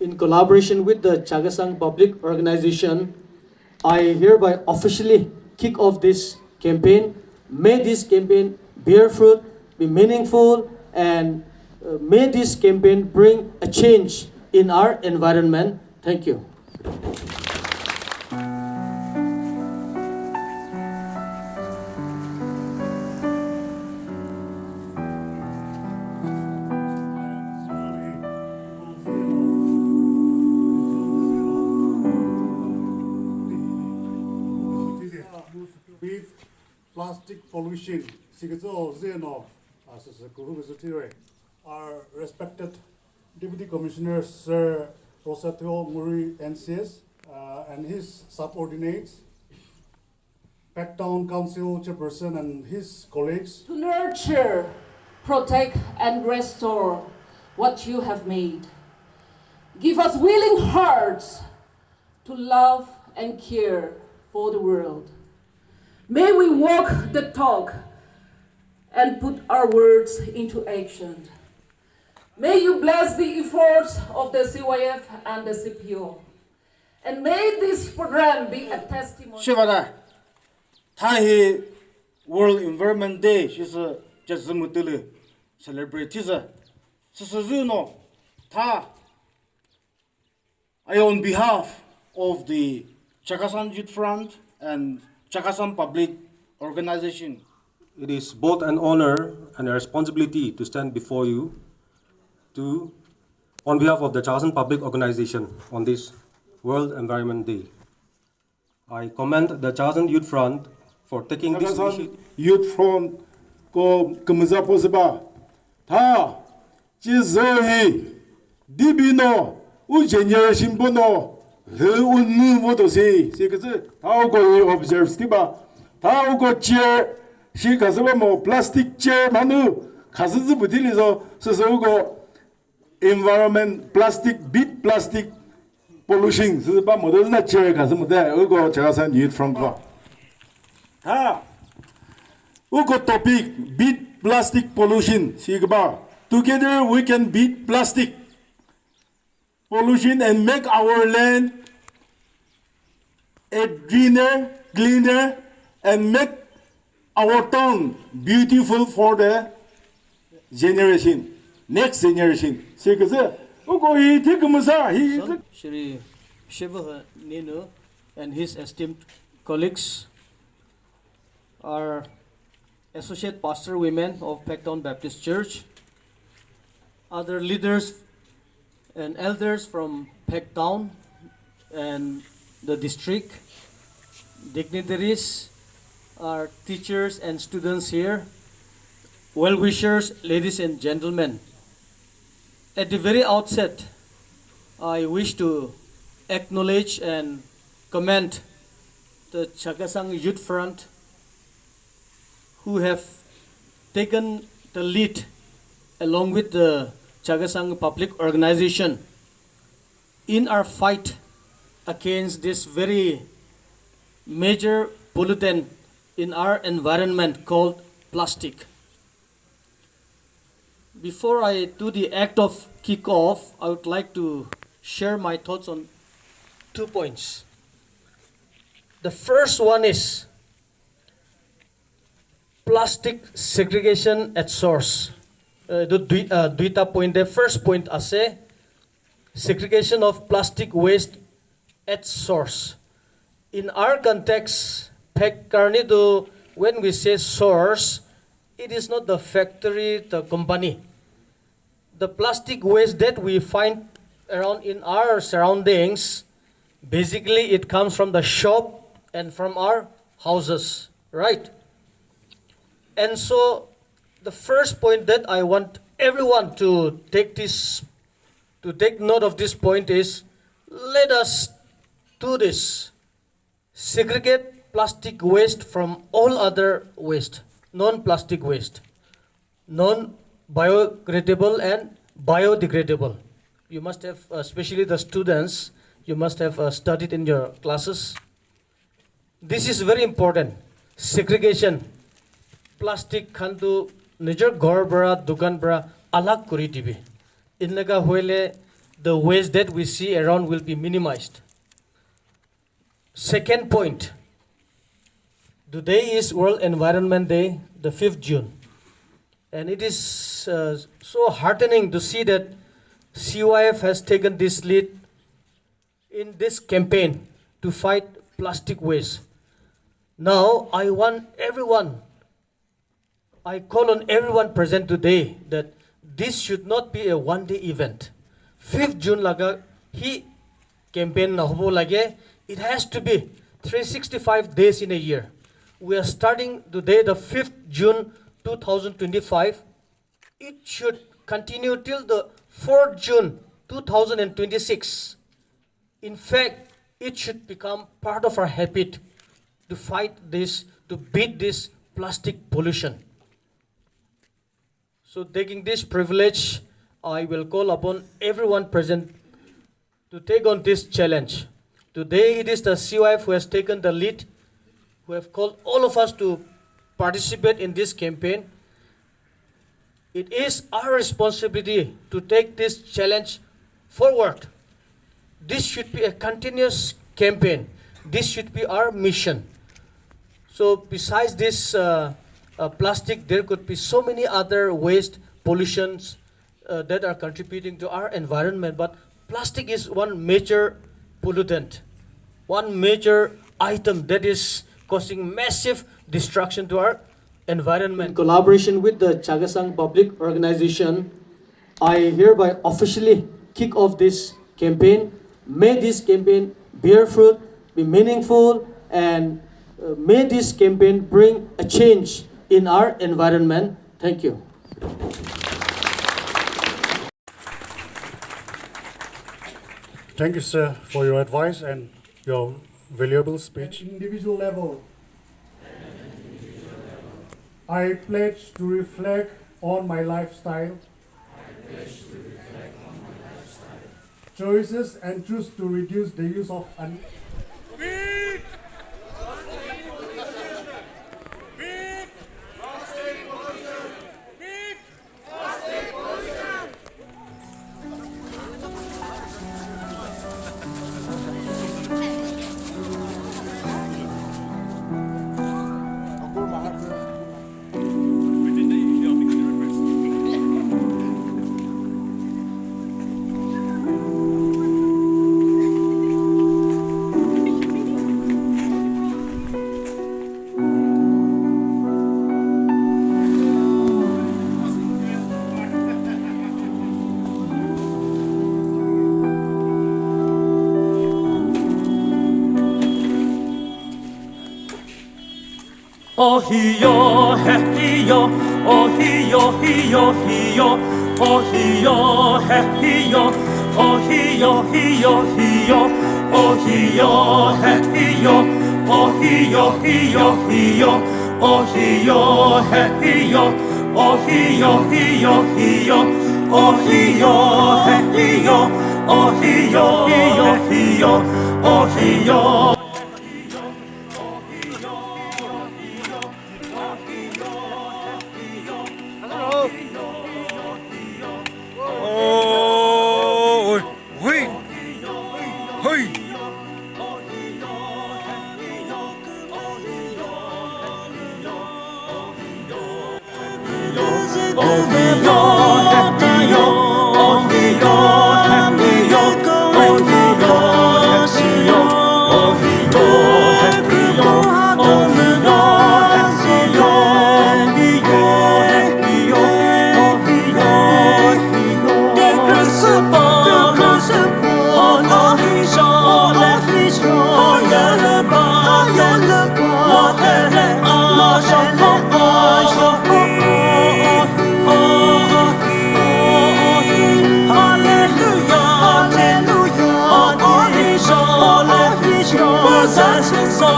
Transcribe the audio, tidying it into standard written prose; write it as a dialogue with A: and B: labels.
A: in collaboration with the Chakhesang Public Organization, I hereby officially kick off this campaign. May this campaign bear fruit, be meaningful, and may this campaign bring a change in our environment. Thank you.
B: With plastic pollution, our respected Deputy Commissioner Sir Rosatio Muri NCS and his subordinates, Phek Town Council Chairperson and his colleagues,
C: to nurture, protect, and restore what you have made. Give us willing hearts to love and care for the world. May we walk the talk and put our words into action. May you bless the efforts of the CYF and the CPO. And may this program be a testimony.
D: Shivada, Thai World Environment Day, she's a Jazamutili celebratiza. Susuzuno, Ta. I, on behalf of the Chakhesang Youth Front and Chakhesang Public Organization,
E: it is both an honor and a responsibility to stand before you on behalf of the Chakhesang Public Organization on this World Environment Day. I commend the Chakhesang Youth Front for taking this initiative.
F: Youth Front ko kemza posba ta jizohi dibino u generation bono he unnu modosi sekeze ta ko observe stiba ta ko chair shi kasaba mo plastic chair manu ka스즈 부딜리서 스스로고 environment plastic bit plastic pollution 스바 모더나 chair 가서 못해 이거 제가 산 youth front 거 하 우거 topic beat plastic pollution 시그바 together we can beat plastic pollution and make our land a greener, cleaner, and make our town beautiful for the generation, next generation. 그래서 우거 이 대금사 이
A: Shri Shiva Ninu and his esteemed colleagues, our associate pastor women of Phek Town Baptist Church, other leaders and elders from Phek Town and the district, dignitaries, our teachers and students here, well-wishers, ladies and gentlemen. At the very outset, I wish to acknowledge and commend the Chakhesang Youth Front, who have taken the lead along with the Chakhesang Public Organization in our fight against this very major pollutant in our environment called plastic. Before I do the act of kick-off, I would like to share my thoughts on 2 points. The first one is plastic segregation at source. Duita point. The first point ase segregation of plastic waste at source. In our context, Phek Karnido, when we say source, it is not the factory, the company. The plastic waste that we find around in our surroundings, basically it comes from the shop and from our houses, right? And so the first point that I want everyone to take note of this point is, let us do this. Segregate plastic waste from all other waste, non-plastic waste, non-biodegradable and biodegradable. You must have, especially the students, you must have studied in your classes. This is very important. Segregation. Plastic khandu nijar ghar bara dukan bara alag kuri dibi. Inlaga hoile the waste that we see around will be minimized. Second point, today is World Environment Day, the 5th June. And it is so heartening to see that CYF has taken this lead in this campaign to fight plastic waste. Now, I call on everyone present today that this should not be a one-day event. 5th June laga hi campaign na hobo lage, it has to be 365 days in a year. We are starting today, the 5th June 2025. It should continue till the 4th June 2026. In fact, it should become part of our habit to fight this, to beat this plastic pollution. So taking this privilege, I will call upon everyone present to take on this challenge. Today it is the CYF who has taken the lead, who have called all of us to participate in this campaign. It is our responsibility to take this challenge forward. This should be a continuous campaign. This should be our mission. So besides this plastic, there could be so many other waste pollutions that are contributing to our environment. But plastic is one major pollutant, one major item that is causing massive destruction to our environment. In collaboration with the Chakhesang Public Organization, I hereby officially kick off this campaign. May this campaign bear fruit, be meaningful, and may this campaign bring a change in our environment. Thank you.
B: Thank you, sir, for your advice and your valuable speech.
G: At individual level, I pledge to reflect on my lifestyle, choices, and choose to reduce the use of
H: Oh hiyo, hiyo, oh hiyo, hiyo, hiyo, oh hiyo, hiyo, oh hiyo, hiyo, hiyo, oh hiyo, hiyo, oh hiyo, hiyo, hiyo, oh hiyo, hiyo, oh hiyo, hiyo, hiyo, oh hiyo, hiyo, oh hiyo, hiyo, hiyo, oh hiyo.
I: So